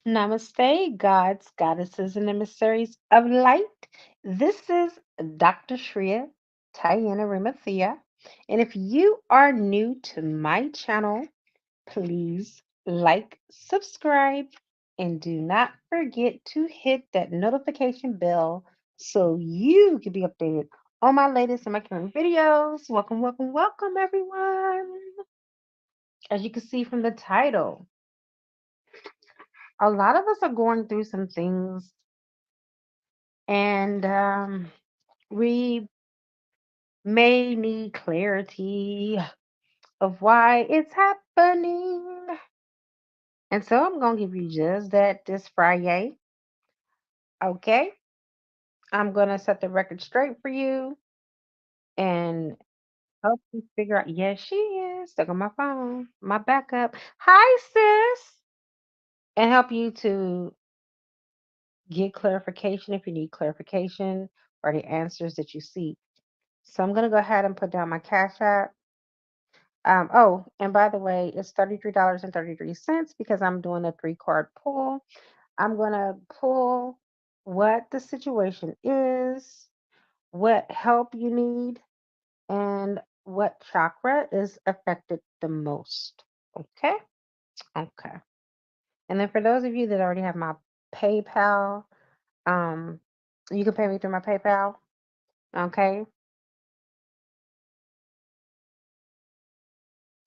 Namaste, gods, goddesses, and emissaries of light. This is Dr. Shreya Tayana Ramathia. And if you are new to my channel, please like, subscribe, and do not forget to hit that notification bell so you can be updated on my latest and my current videos. Welcome, welcome, welcome, everyone. As you can see from the title, a lot of us are going through some things and we may need clarity of why it's happening. And so I'm going to give you just that this Friday. Okay. I'm going to set the record straight for you and help you figure out. Yes, she is. Stuck on my phone, my backup. Hi, sis. And help you to get clarification if you need clarification or the answers that you seek. So I'm going to go ahead and put down my Cash App. And by the way, it's $33.33 because I'm doing a three-card pull. I'm going to pull what the situation is, what help you need, and what chakra is affected the most. Okay? Okay. And then for those of you that already have my PayPal, um, you can pay me through my PayPal. Okay.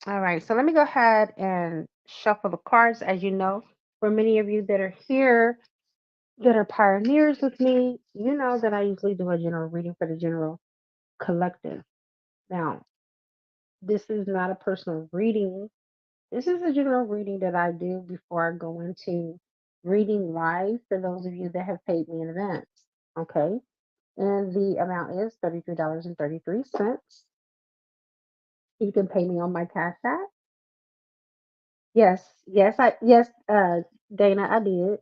All right. So let me go ahead and shuffle the cards. As you know, for many of you that are here that are pioneers with me, you know that I usually do a general reading for the general collective. Now, this is not a personal reading. This is a general reading that I do before I go into reading live for those of you that have paid me in advance. Okay. And the amount is $33.33. You can pay me on my Cash App. Yes, Dana, I did.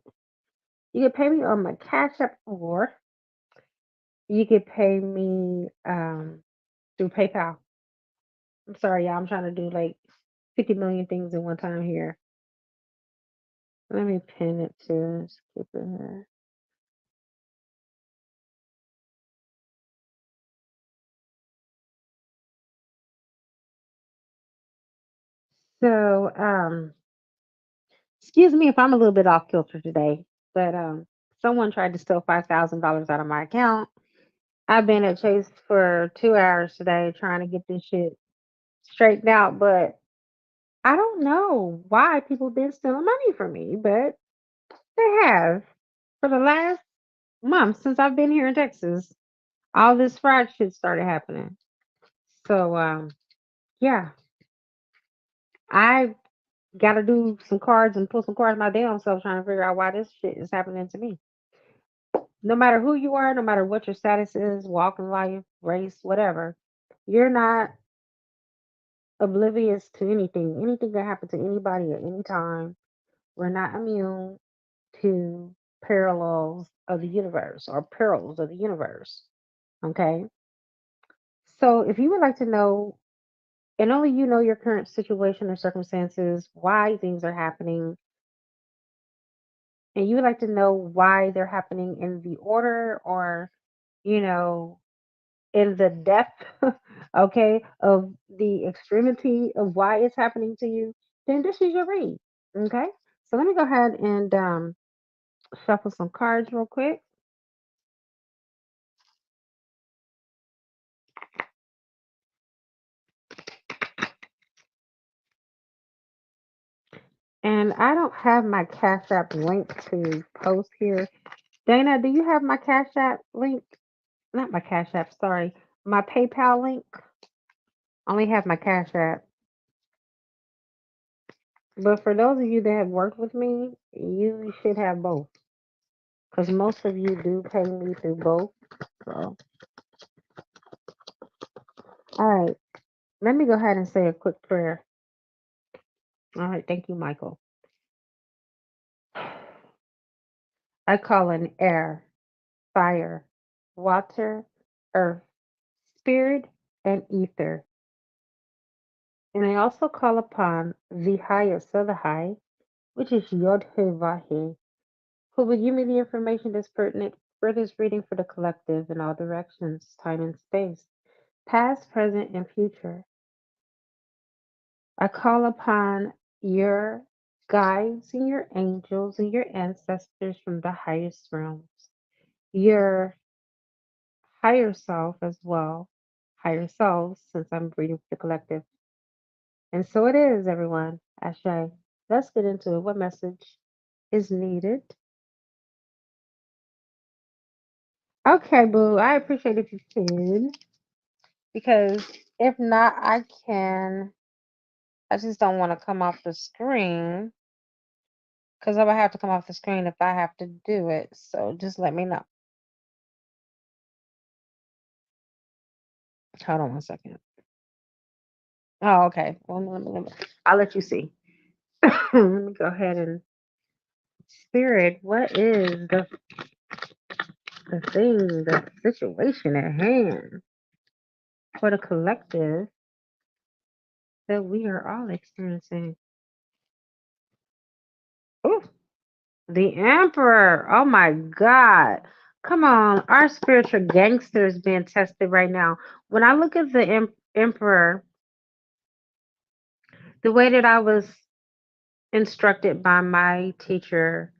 You can pay me on my Cash App or you could pay me through PayPal. I'm sorry, y'all. I'm trying to do like 50 million things at one time here. Let me pin it to skip it here. So, excuse me if I'm a little bit off kilter today, but someone tried to steal $5,000 out of my account. I've been at Chase for 2 hours today trying to get this shit straightened out, but I don't know why people been stealing money from me, but they have for the last month since I've been here in Texas. All this fraud shit started happening. So yeah, I got to do some cards and pull some cards my damn self trying to figure out why this shit is happening to me. No matter who you are, no matter what your status is, walk in life, race, whatever, you're not oblivious to anything. Anything can happen to anybody at any time. We're not immune to parallels of the universe or perils of the universe. Okay. So if you would like to know, and only you know your current situation or circumstances, why things are happening, and you would like to know why they're happening in the order or, you know, in the depth, okay, of the extremity of why it's happening to you, then this is your read. Okay. So let me go ahead and shuffle some cards real quick. And I don't have my Cash App link to post here. Dana, do you have my Cash App link? Not my Cash App, sorry. My PayPal link. I only have my Cash App. But for those of you that have worked with me, you should have both. Because most of you do pay me through both. So, all right. Let me go ahead and say a quick prayer. All right. Thank you, Michael. I call in air, fire, water, earth, spirit, and ether. And I also call upon the highest of the high, which is Yod He Vahe, who will give me the information that's pertinent for this reading for the collective in all directions, time and space, past, present, and future. I call upon your guides and your angels and your ancestors from the highest realms, your higher self as well, higher selves, since I'm reading for the collective. And so it is, everyone. Ashe. Let's get into it. What message is needed? Okay, boo. I appreciate if you can, because if not, I can. I just don't want to come off the screen because I would have to come off the screen if I have to do it. So just let me know. Hold on one second. Oh, okay. Well, I'll let you see. Let me go ahead and spirit. What is the thing, the situation at hand for the collective that we are all experiencing? Ooh, the Emperor. Oh my God. Come on. Our spiritual gangster is being tested right now. When I look at the Emperor, the way that I was instructed by my teacher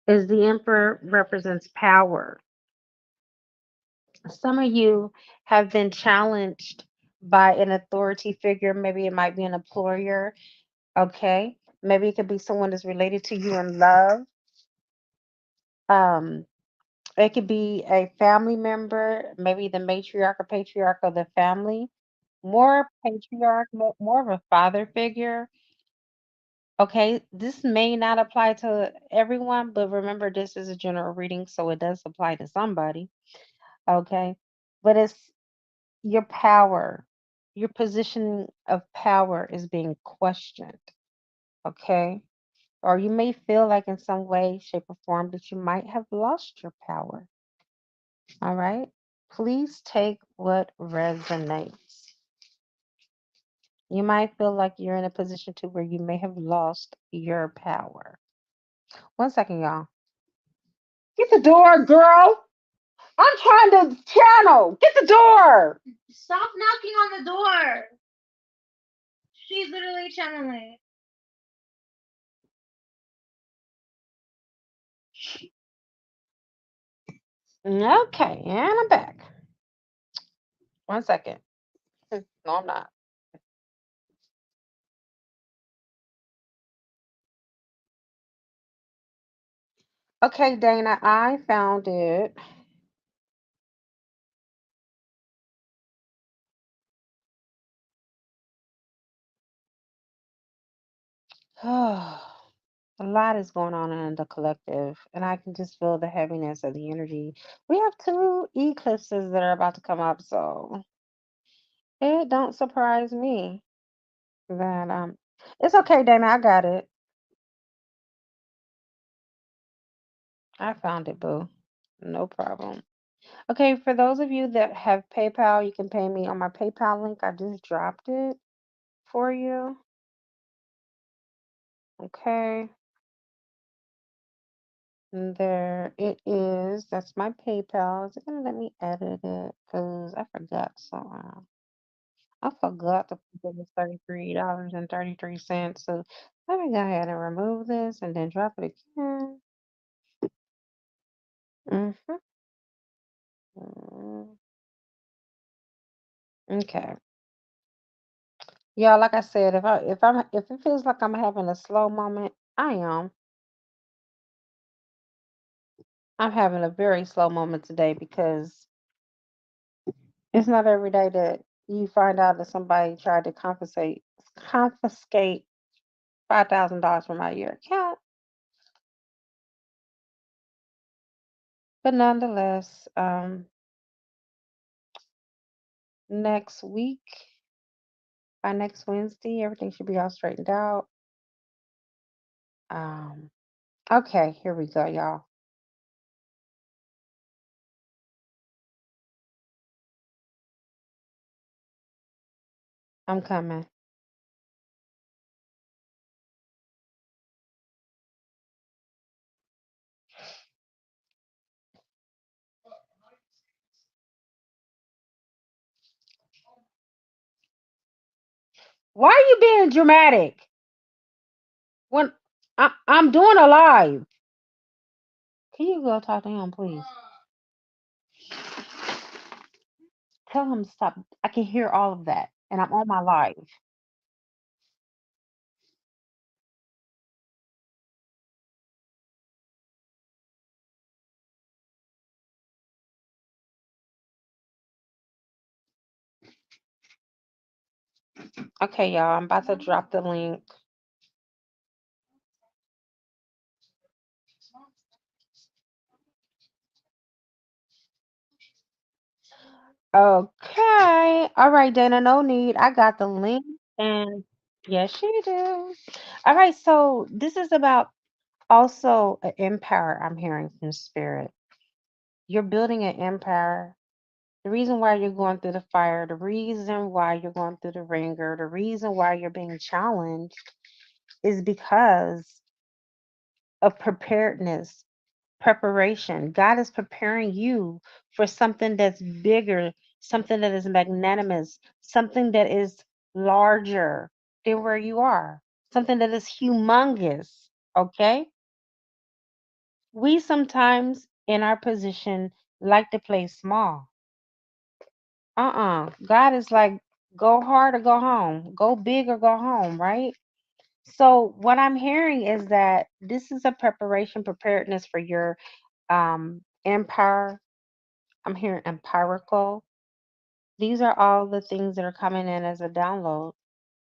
is the Emperor represents power. Some of you have been challenged by an authority figure. Maybe it might be an employer. Okay. Maybe it could be someone that's related to you in love. Um, it could be a family member, maybe the matriarch or patriarch of the family, more patriarch, more of a father figure. Okay, this may not apply to everyone, but remember, this is a general reading, so it does apply to somebody. Okay, but it's your power, your position of power is being questioned. Okay, or you may feel like in some way, shape, or form that you might have lost your power. All right, please take what resonates. You might feel like you're in a position to where you may have lost your power. One second, y'all. Get the door, girl. I'm trying to channel. Get the door. Stop knocking on the door. She's literally channeling. Okay, and I'm back. One second. No, I'm not. Okay, Dana, I found it. A lot is going on in the collective, and I can just feel the heaviness of the energy. We have two eclipses that are about to come up, so it don't surprise me that it's okay, Dana. I got it. I found it, boo. No problem. Okay, for those of you that have PayPal, you can pay me on my PayPal link. I just dropped it for you. Okay. And there it is. That's my PayPal. Is it gonna let me edit it? Because I forgot something. I forgot to put it was $33.33. So let me go ahead and remove this and then drop it again. Mm-hmm. Okay. Yeah, like I said, if it feels like I'm having a slow moment, I am. I'm having a very slow moment today because it's not every day that you find out that somebody tried to confiscate $5,000 from out of your account. But nonetheless, next week, by next Wednesday, everything should be all straightened out. Um, okay, here we go, y'all. I'm coming. Why are you being dramatic when I'm doing a live? Can you go talk to him, please? Tell him to stop. I can hear all of that, and I'm on my live. Okay, y'all. I'm about to drop the link. Okay. All right, Dana. No need. I got the link, and yes, you do. All right. So this is about also an empire. I'm hearing from spirit. You're building an empire. The reason why you're going through the fire, the reason why you're going through the ringer, the reason why you're being challenged is because of preparedness, preparation. God is preparing you for something that's bigger, something that is magnanimous, something that is larger than where you are, something that is humongous. Okay? We sometimes in our position like to play small. God is like, go hard or go home, go big or go home, right? So, what I'm hearing is that this is a preparation, preparedness for your empire. I'm hearing empirical. These are all the things that are coming in as a download.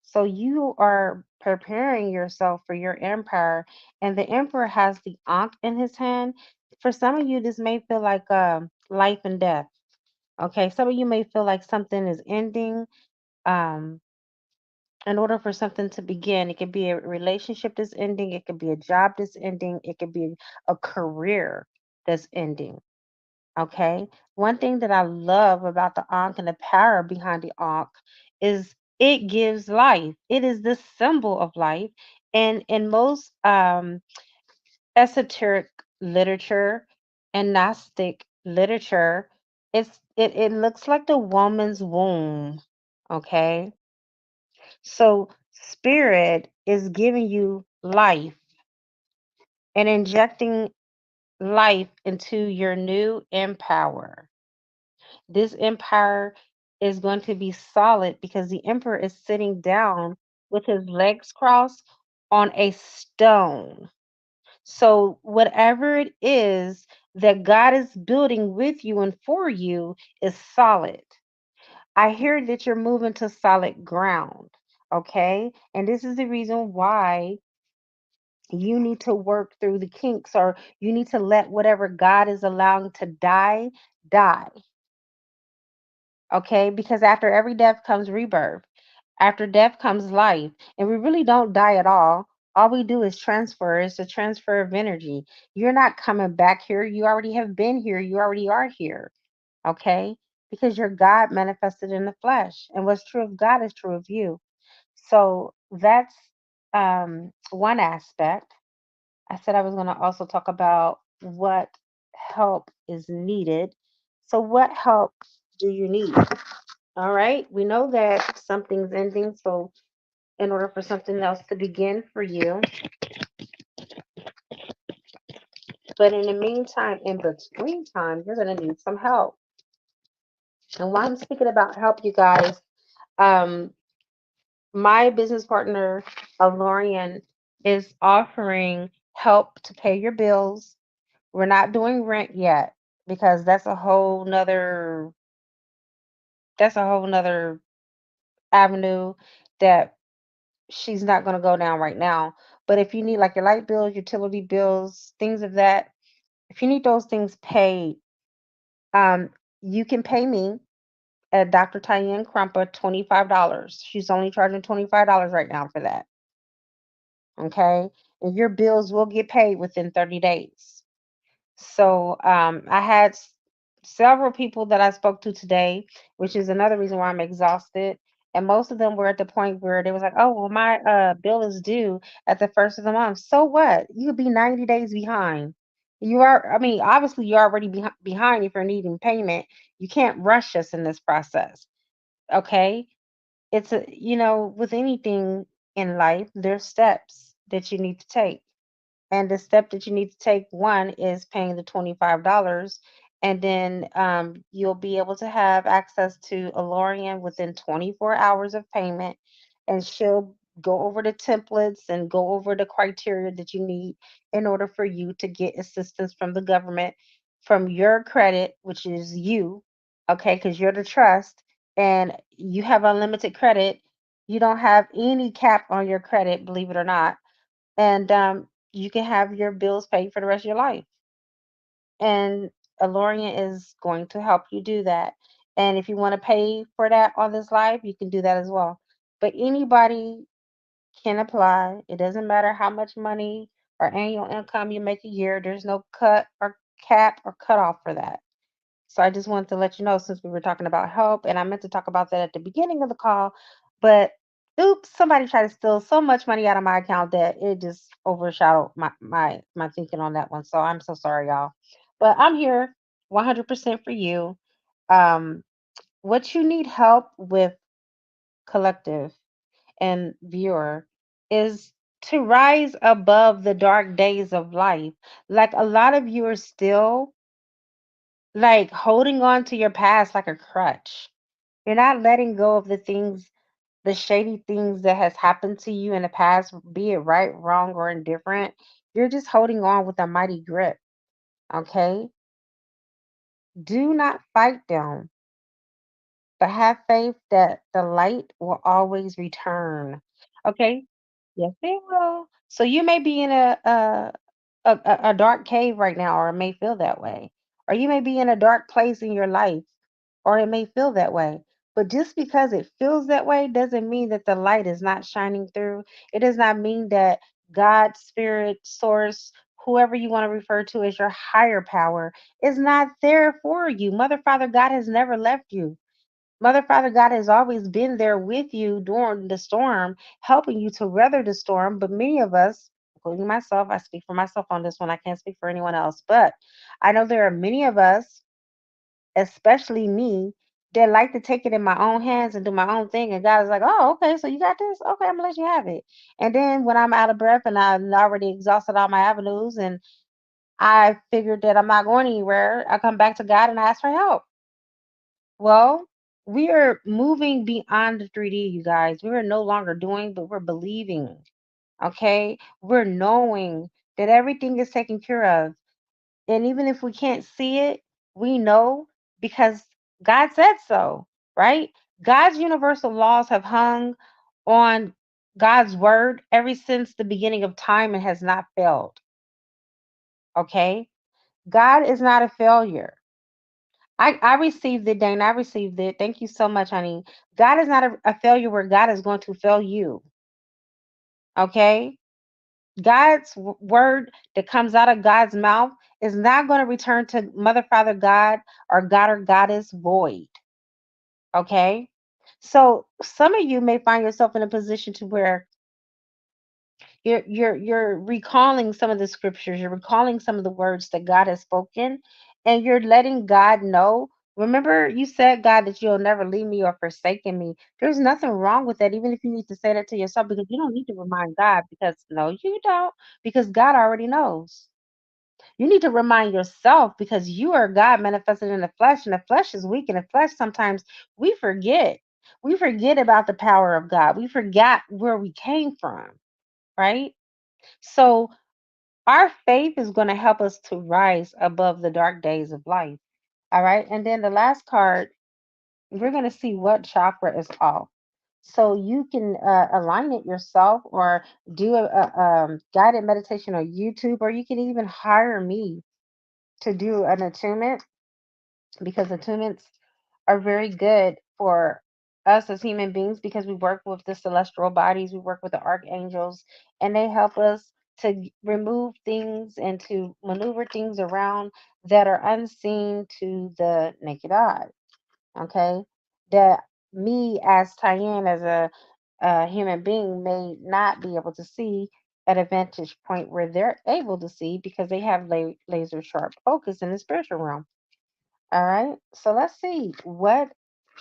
So you are preparing yourself for your empire, and the emperor has the Ankh in his hand. For some of you, this may feel like life and death. Okay, some of you may feel like something is ending. Um, in order for something to begin, it could be a relationship that's ending, it could be a job that's ending, it could be a career that's ending. Okay. One thing that I love about the Ankh and the power behind the Ankh is it gives life. It is the symbol of life. And in most esoteric literature and Gnostic literature, it looks like the woman's womb. Okay. So spirit is giving you life and injecting life into your new empower. This empire is going to be solid because the emperor is sitting down with his legs crossed on a stone. So, whatever it is that God is building with you and for you is solid. I hear that you're moving to solid ground. Okay. And this is the reason why you need to work through the kinks, or you need to let whatever God is allowing to die, die. Okay, because after every death comes rebirth. After death comes life. And we really don't die at all. All we do is transfer. It's a transfer of energy. You're not coming back here. You already have been here. You already are here. Okay? Because you're God manifested in the flesh. And what's true of God is true of you. So that's one aspect. I said I was going to also talk about what help is needed. So, what help do you need? All right, we know that something's ending, so in order for something else to begin for you, but in the meantime, in between time, you're going to need some help. And while I'm speaking about help, you guys, um, my business partner, Lorian, is offering help to pay your bills. We're not doing rent yet because that's a whole nother avenue that she's not going to go down right now. But if you need like your light bills, utility bills, things of that, if you need those things paid, um, you can pay me at Dr. Tyann Crumper $25. She's only charging $25 right now for that. Okay. And your bills will get paid within 30 days. So I had several people that I spoke to today, which is another reason why I'm exhausted. And most of them were at the point where they was like, "Oh, well, my bill is due at the first of the month." So what? You could be 90 days behind. You are. I mean, obviously, you're already behind if you're needing payment. You can't rush us in this process. Okay. It's a, with anything in life, there's steps that you need to take. And the step that you need to take, one, is paying the $25. And then you'll be able to have access to a Lorian within 24 hours of payment. And she'll go over the templates and go over the criteria that you need in order for you to get assistance from the government from your credit, which is you, okay, because you're the trust and you have unlimited credit. You don't have any cap on your credit, believe it or not. And you can have your bills paid for the rest of your life. And Alorian is going to help you do that. And if you want to pay for that on this life, you can do that as well. But anybody can apply. It doesn't matter how much money or annual income you make a year. There's no cut or cap or cutoff for that. So I just wanted to let you know, since we were talking about help, and I meant to talk about that at the beginning of the call, but oops, somebody tried to steal so much money out of my account that it just overshadowed my thinking on that one. So I'm so sorry, y'all. But I'm here 100% for you. Um, what you need help with, collective and viewer, is to rise above the dark days of life. Like a lot of you are still like holding on to your past like a crutch. You're not letting go of the things, the shady things that has happened to you in the past, be it right, wrong, or indifferent. You're just holding on with a mighty grip. Okay? Do not fight them, but have faith that the light will always return. Okay? Yes, they will. So you may be in a dark cave right now, or it may feel that way. Or you may be in a dark place in your life, or it may feel that way. But just because it feels that way doesn't mean that the light is not shining through. It does not mean that God, spirit, source, whoever you want to refer to as your higher power, is not there for you. Mother, Father, God has never left you. Mother, Father, God has always been there with you during the storm, helping you to weather the storm. But many of us, including myself, I speak for myself on this one, I can't speak for anyone else, but I know there are many of us, especially me, that like to take it in my own hands and do my own thing. And God is like, oh, okay, so you got this? Okay, I'm gonna let you have it. And then when I'm out of breath and I've already exhausted all my avenues and I figured that I'm not going anywhere, I come back to God and I ask for help. Well, we are moving beyond the 3D, you guys. We are no longer doing, but we're believing. Okay? We're knowing that everything is taken care of. And even if we can't see it, we know because God said so, right? God's universal laws have hung on God's word ever since the beginning of time and has not failed. Okay? God is not a failure. I received it, Dane. I received it. Thank you so much, honey. God is not a failure where God is going to fail you. Okay? God's word that comes out of God's mouth is not going to return to Mother, Father, God, or God or Goddess void. Okay? So some of you may find yourself in a position to where you're recalling some of the scriptures, you're recalling some of the words that God has spoken, and you're letting God know. Remember, you said, God, that you'll never leave me or forsaken me. There's nothing wrong with that, even if you need to say that to yourself, because you don't need to remind God, because no, you don't, because God already knows. You need to remind yourself because you are God manifested in the flesh, and the flesh is weak, and the flesh sometimes we forget. We forget about the power of God. We forgot where we came from, right? So our faith is going to help us to rise above the dark days of life. All right. And then the last card, we're going to see what chakra is off. So you can align it yourself or do a guided meditation on YouTube, or you can even hire me to do an attunement because attunements are very good for us as human beings because we work with the celestial bodies, we work with the archangels, and they help us to remove things and to maneuver things around that are unseen to the naked eye. Okay, that me as Tyann, as a human being, may not be able to see at a vantage point where they're able to see because they have laser sharp focus in the spiritual realm. All right. So let's see what.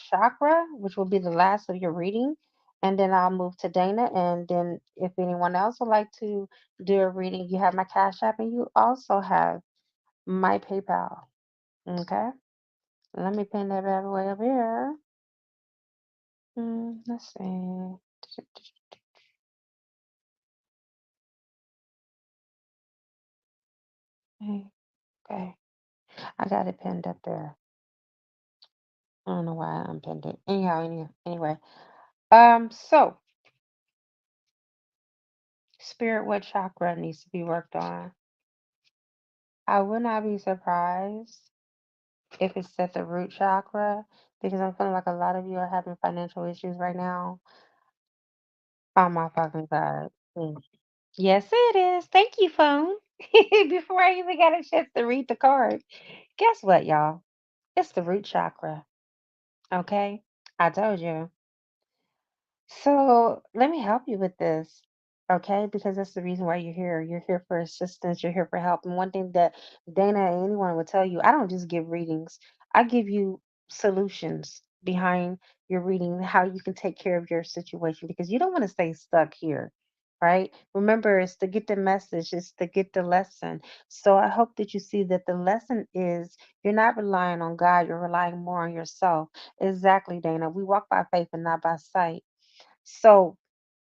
chakra, which will be the last of your reading. And then I'll move to Dana. And then if anyone else would like to do a reading, you have my Cash App and you also have my PayPal. Okay. Let me pin that bad boy up here. Let's see. Okay. I got it pinned up there. I don't know why I unpinned it. Anyway. So spirit, what chakra needs to be worked on? I would not be surprised if it's at the root chakra because I'm feeling like a lot of you are having financial issues right now. Oh my fucking God. Yes, it is. Thank you, phone. Before I even got a chance to read the card. Guess what, y'all? It's the root chakra. Okay? I told you. So let me help you with this, okay? Because that's the reason why you're here. You're here for assistance, you're here for help. And one thing that Dana and anyone will tell you, I don't just give readings, I give you solutions behind your reading, how you can take care of your situation because you don't want to stay stuck here. Right? Remember, it's to get the message, it's to get the lesson. So I hope that you see that the lesson is you're not relying on God, you're relying more on yourself. Exactly, Dana. We walk by faith and not by sight. So,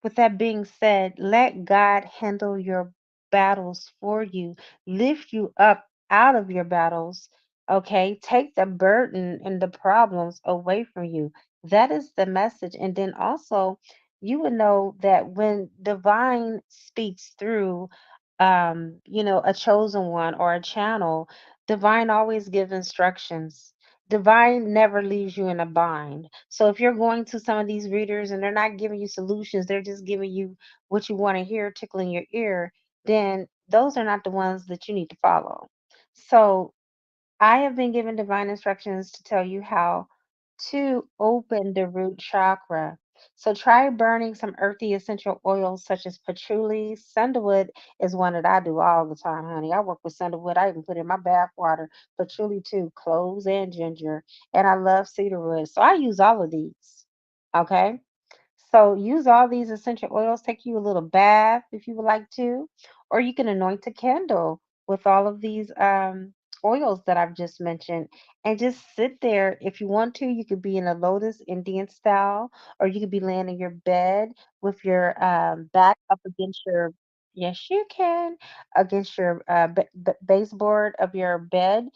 with that being said, let God handle your battles for you, lift you up out of your battles. Okay, take the burden and the problems away from you. That is the message. And then also, you would know that when divine speaks through, a chosen one or a channel, divine always gives instructions. Divine never leaves you in a bind. So if you're going to some of these readers and they're not giving you solutions, they're just giving you what you want to hear, tickling your ear, then those are not the ones that you need to follow. So I have been given divine instructions to tell you how to open the root chakra. So try burning some earthy essential oils such as patchouli. Sandalwood is one that I do all the time, honey. I work with sandalwood. I even put in my bath water. Patchouli too, cloves and ginger. And I love cedarwood. So I use all of these. Okay. So use all these essential oils. Take you a little bath if you would like to, or you can anoint a candle with all of these oils that I've just mentioned, and just sit there. If you want to, you could be in a lotus Indian style, or you could be laying in your bed with your back up against your. Yes, you can against your baseboard of your bed.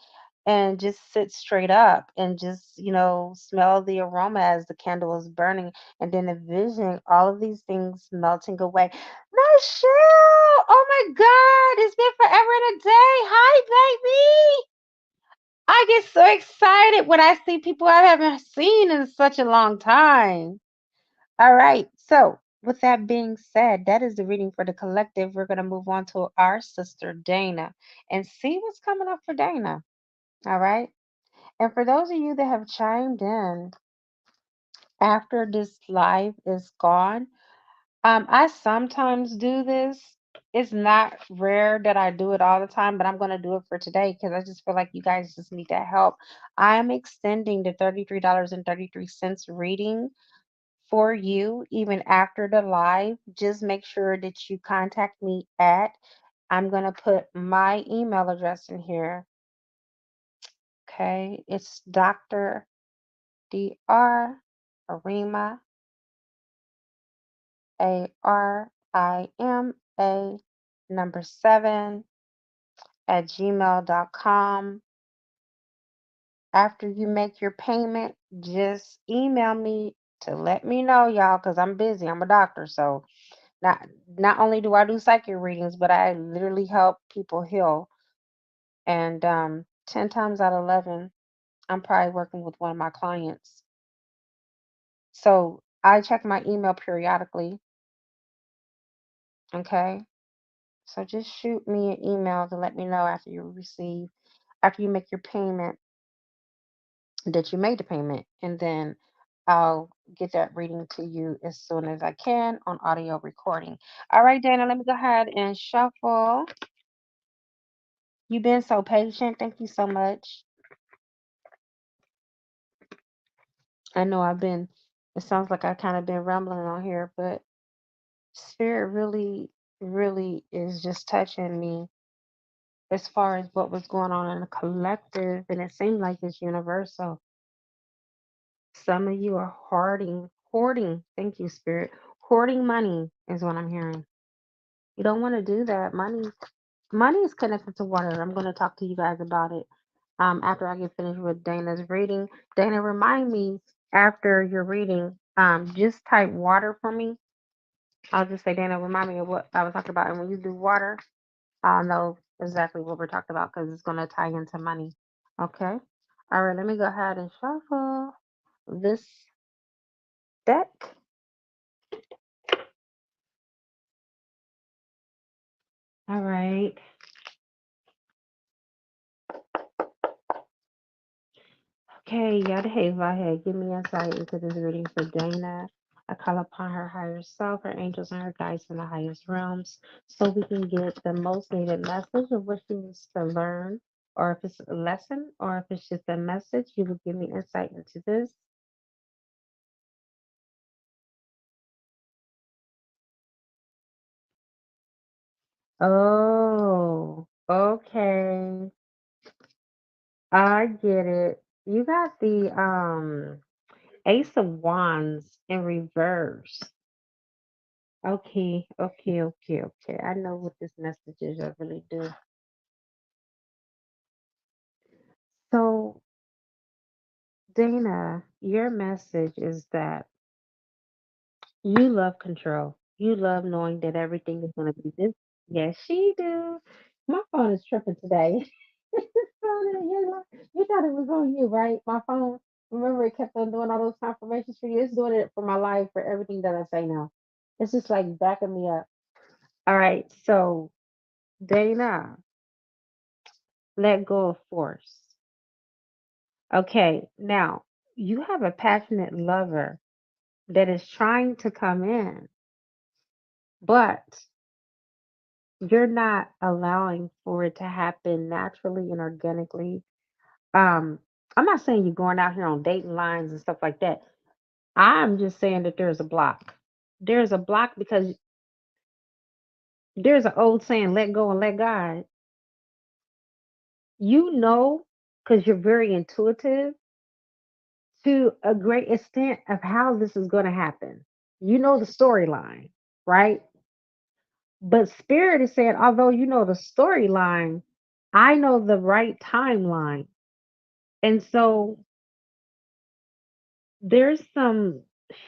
And just sit straight up and just, smell the aroma as the candle is burning and then envisioning all of these things melting away. Michelle! Oh my God! It's been forever and a day. Hi, baby! I get so excited when I see people I haven't seen in such a long time. All right. So, with that being said, that is the reading for the collective. We're going to move on to our sister, Dana, and see what's coming up for Dana. All right. And for those of you that have chimed in after this live is gone, I sometimes do this. It's not rare that I do it all the time, but I'm going to do it for today because I just feel like you guys just need that help. I'm extending the $33.33 reading for you even after the live. Just make sure that you contact me at, I'm going to put my email address in here. Okay. It's Dr. Dr. Arima, ARIMA, number 7 at gmail.com. After you make your payment, just email me to let me know, y'all, because I'm busy. I'm a doctor. So not only do I do psychic readings, but I literally help people heal. And 10 times out of 11, I'm probably working with one of my clients. So I check my email periodically. Okay. So just shoot me an email to let me know after you make your payment, that you made the payment, and then I'll get that reading to you as soon as I can on audio recording. All right, Dana, let me go ahead and shuffle. You've been so patient. Thank you so much. I know it sounds like I kind of been rambling on here, but spirit really, really is just touching me as far as what was going on in the collective, and it seemed like it's universal. Some of you are hoarding. Thank you, spirit. Hoarding money is what I'm hearing. You don't want to do that. Money is connected to water. I'm going to talk to you guys about it after I get finished with Dana's reading. Dana, remind me after your reading, just type water for me. I'll just say, Dana, remind me of what I was talking about. And when you do water, I'll know exactly what we're talking about because it's going to tie into money. Okay. All right. Let me go ahead and shuffle this deck. All right. Okay, Yadheva, give me insight into this reading for Dana. I call upon her higher self, her angels, and her guides from the highest realms so we can get the most needed message of what she needs to learn, or if it's a lesson, or if it's just a message, you will give me insight into this. Oh, okay. I get it. You got the Ace of Wands in reverse. Okay. I know what this message is. I really do. So, Dana, your message is that you love control. You love knowing that everything is going to be this. Yes, she do. My phone is tripping today. You thought it was on you, right? My phone. Remember, it kept on doing all those confirmations for you. It's doing it for my life, for everything that I say now. It's just like backing me up. All right. So, Dana, let go of force. Okay, now you have a passionate lover that is trying to come in, but you're not allowing for it to happen naturally and organically. Um, I'm not saying you're going out here on dating lines and stuff like that. I'm just saying that there's a block. There's a block because there's an old saying, let go and let God. You know, because you're very intuitive to a great extent of how this is going to happen. You know the storyline, right? But Spirit is saying, although you know the storyline, I know the right timeline. And so there's some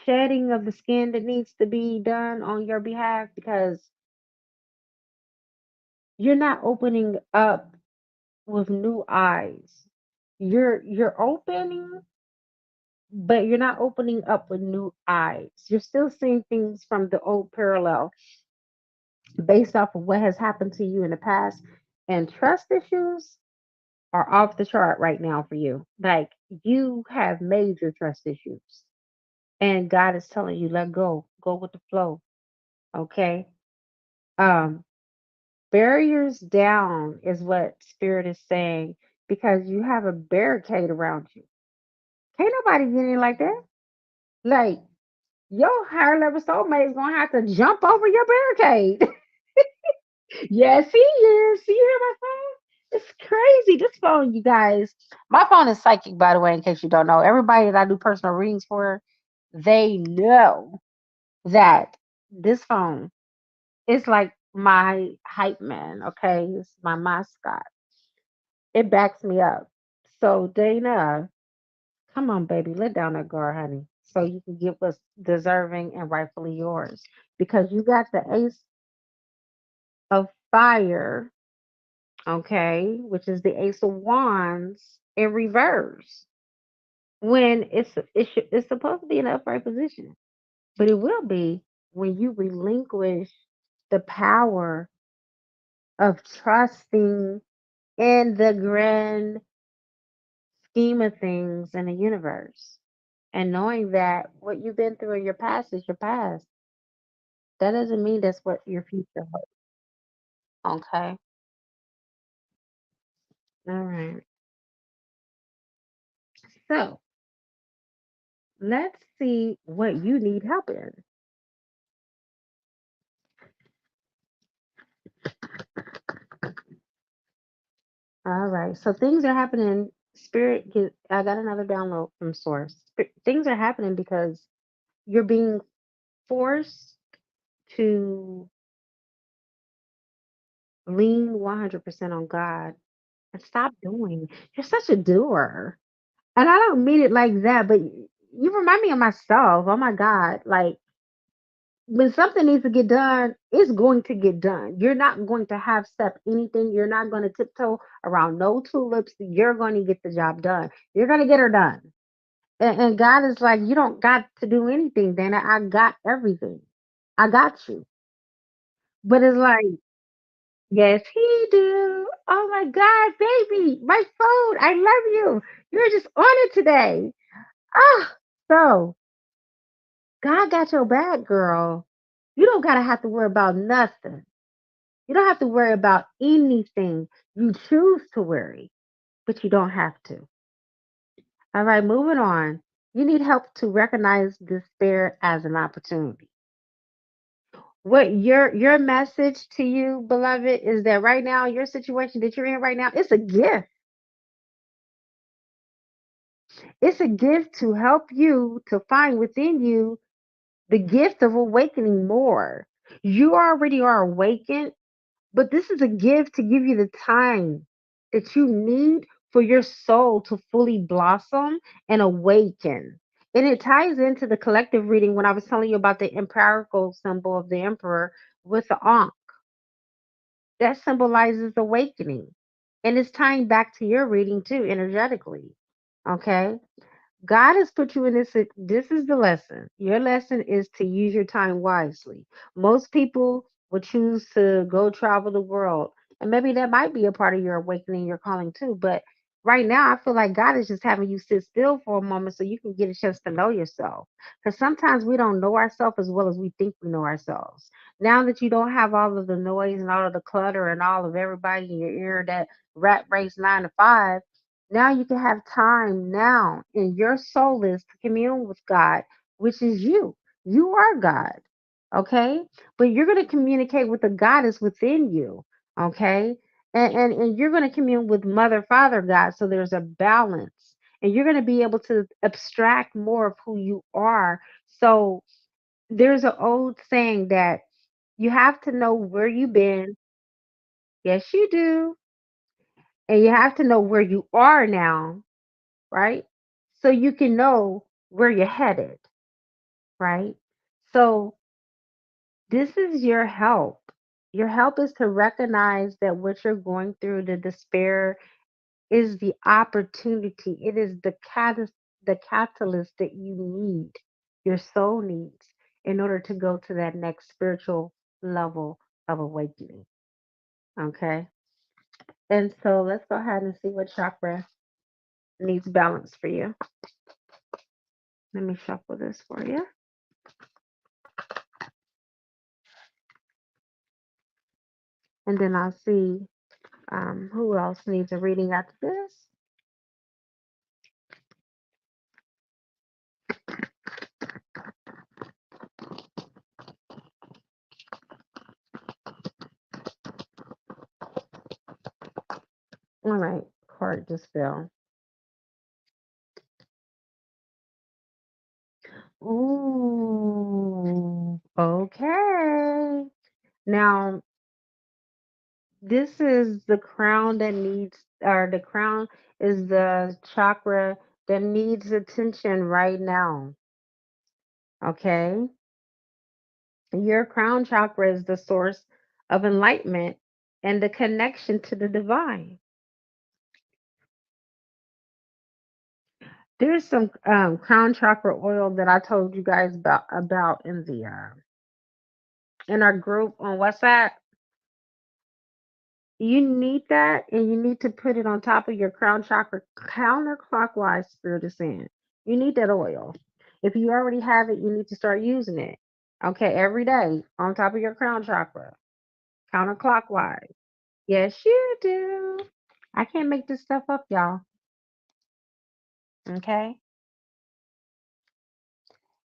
shedding of the skin that needs to be done on your behalf because you're not opening up with new eyes. You're opening, but you're not opening up with new eyes. You're still seeing things from the old parallel based off of what has happened to you in the past. And trust issues are off the chart right now for you. Like you have major trust issues. And God is telling you, let go. Go with the flow. Okay. Um, barriers down is what spirit is saying because you have a barricade around you. Can't nobody get in like that. Like your higher level soulmate is gonna have to jump over your barricade. Yes, he is. See, you hear my phone? It's crazy. This phone, you guys. My phone is psychic, by the way, in case you don't know. Everybody that I do personal readings for, they know that this phone is like my hype man, okay? It's my mascot. It backs me up. So, Dana, come on, baby, let down that guard, honey, so you can get what's deserving and rightfully yours. Because you got the ace of fire, okay, which is the Ace of Wands in reverse. When it's supposed to be in an upright position, but it will be when you relinquish the power of trusting in the grand scheme of things in the universe and knowing that what you've been through in your past is your past. That doesn't mean that's what your future holds. Okay. All right. So Let's see what you need help in. All right. So things are happening. I got another download from Source. Things are happening because you're being forced to lean 100% on God and stop doing. You're such a doer. And I don't mean it like that, but you remind me of myself. Oh my God. Like, when something needs to get done, it's going to get done. You're not going to half step anything. You're not going to tiptoe around no tulips. You're going to get the job done. You're going to get her done. And God is like, you don't got to do anything, Dana. I got everything. I got you. But it's like, yes, he do. Oh my God, baby, my phone. I love you. You're just on it today. Ah, so God got your back, girl. You don't gotta have to worry about nothing. You don't have to worry about anything. You choose to worry, but you don't have to. All right, moving on. You need help to recognize despair as an opportunity. What your message to you, beloved, is that right now, your situation that you're in right now, it's a gift. It's a gift to help you to find within you the gift of awakening more. You already are awakened, but this is a gift to give you the time that you need for your soul to fully blossom and awaken. And it ties into the collective reading when I was telling you about the empirical symbol of the emperor with the ankh. That symbolizes awakening. And it's tying back to your reading too, energetically. Okay. God has put you in this. This is the lesson. Your lesson is to use your time wisely. Most people would choose to go travel the world, and maybe that might be a part of your awakening, your calling too. But right now, I feel like God is just having you sit still for a moment so you can get a chance to know yourself. Because sometimes we don't know ourselves as well as we think we know ourselves. Now that you don't have all of the noise and all of the clutter and all of everybody in your ear that rat race 9 to 5, now you can have time now in your soul is to commune with God, which is you. You are God. Okay? But you're going to communicate with the goddess within you. Okay? And you're going to commune with Mother, Father, God. So there's a balance. And you're going to be able to abstract more of who you are. So there's an old saying that you have to know where you've been. Yes, you do. And you have to know where you are now, right? So you can know where you're headed, right? So this is your help. Your help is to recognize that what you're going through, the despair, is the opportunity. It is the catalyst that you need, your soul needs, in order to go to that next spiritual level of awakening. Okay. And so let's go ahead and see what chakra needs balance for you. Let me shuffle this for you. And then I'll see who else needs a reading after this. All right, card just fell. Ooh, okay. Now, this is the crown that needs, or the crown is the chakra that needs attention right now. Okay. Your crown chakra is the source of enlightenment and the connection to the divine. There's some crown chakra oil that I told you guys about in our group on WhatsApp. You need that, and you need to put it on top of your crown chakra counterclockwise. Spirit is saying you need that oil. If you already have it, you need to start using it. Okay, every day on top of your crown chakra, counterclockwise. Yes, you do. I can't make this stuff up, y'all. Okay.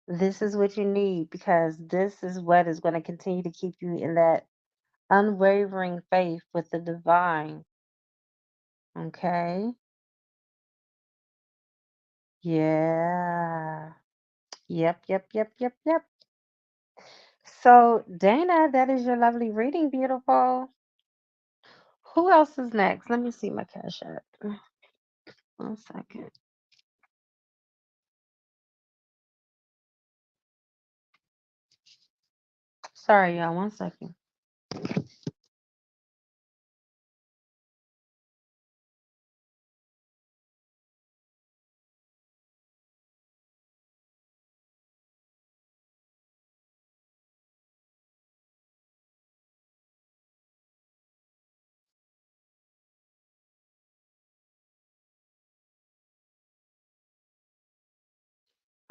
This is what you need because this is what is going to continue to keep you in that unwavering faith with the divine. Okay? Yeah. Yep. So, Dana, that is your lovely reading, beautiful. Who else is next? Let me see my cash app. 1 second. Sorry, y'all. 1 second.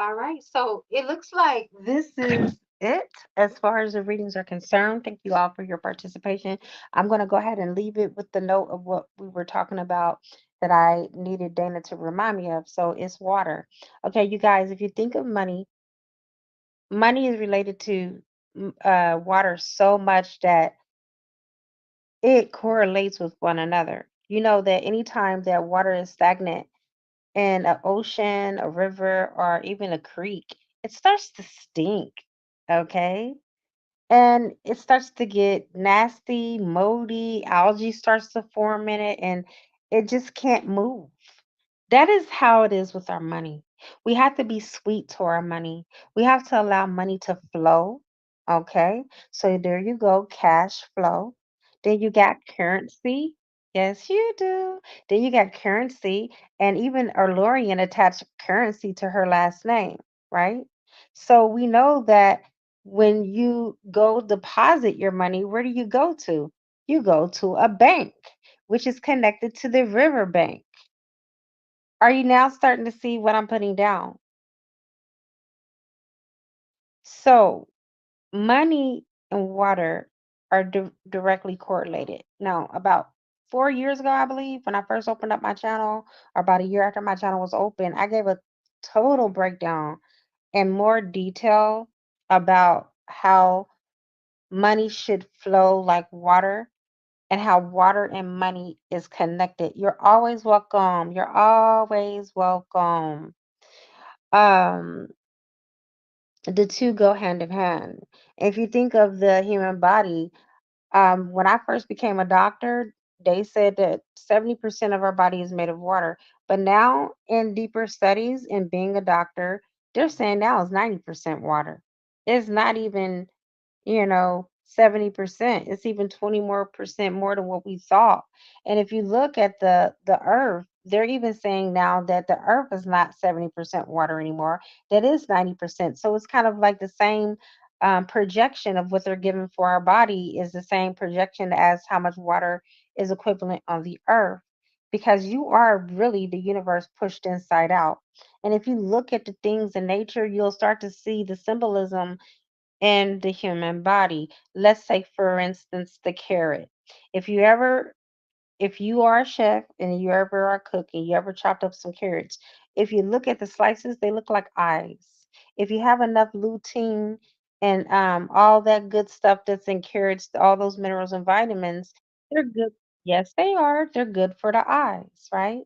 All right, so it looks like this is it as far as the readings are concerned. Thank you all for your participation. I'm going to go ahead and leave it with the note of what we were talking about that I needed Dana to remind me of. So it's water. Okay, you guys, if you think of money, money is related to water so much that it correlates with one another. You know that anytime that water is stagnant, in an ocean, a river, or even a creek, it starts to stink. Okay. And it starts to get nasty, moldy, algae starts to form in it, and it just can't move. That is how it is with our money. We have to be sweet to our money. We have to allow money to flow. Okay. So there you go, cash flow. Then you got currency. Yes, you do. Then you got currency, and even Lorian attached currency to her last name, right? So we know that when you go deposit your money, where do you go to? You go to a bank, which is connected to the river bank. Are you now starting to see what I'm putting down? So, money and water are directly correlated. Now, about 4 years ago, I believe, when I first opened up my channel, or about a year after my channel was open, I gave a total breakdown and more detail about how money should flow like water and how water and money is connected. You're always welcome. You're always welcome. Um, the two go hand in hand. If you think of the human body, when I first became a doctor, they said that 70% of our body is made of water. But now, in deeper studies, in being a doctor, they're saying now it's 90% water. It's not even 70%. It's even 20 more percent more than what we thought. And if you look at the earth, they're even saying now that the earth is not 70% water anymore. That is 90%. So it's kind of like the same projection of what they're giving for our body is the same projection as how much water is equivalent on the earth. Because you are really the universe pushed inside out. And if you look at the things in nature, you'll start to see the symbolism in the human body. Let's say, for instance, the carrot. If you ever if you are a chef and you ever are cooking, you ever chopped up some carrots, if you look at the slices, they look like eyes. If you have enough lutein and all that good stuff that's in carrots, all those minerals and vitamins, they're good. Yes, they are. They're good for the eyes, right?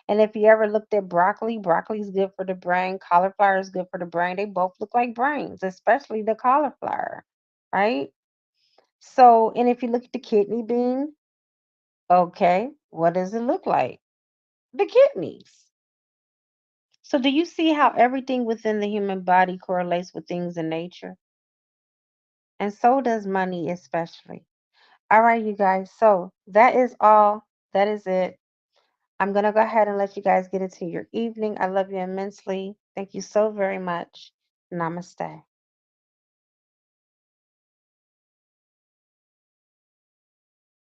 And if you ever looked at broccoli, broccoli is good for the brain. Cauliflower is good for the brain. They both look like brains, especially the cauliflower, right? So, and if you look at the kidney bean, okay, what does it look like? The kidneys. So, do you see how everything within the human body correlates with things in nature? And so does money, especially. All right, you guys. So, that is all. That is it. I'm going to go ahead and let you guys get into your evening. I love you immensely. Thank you so very much. Namaste.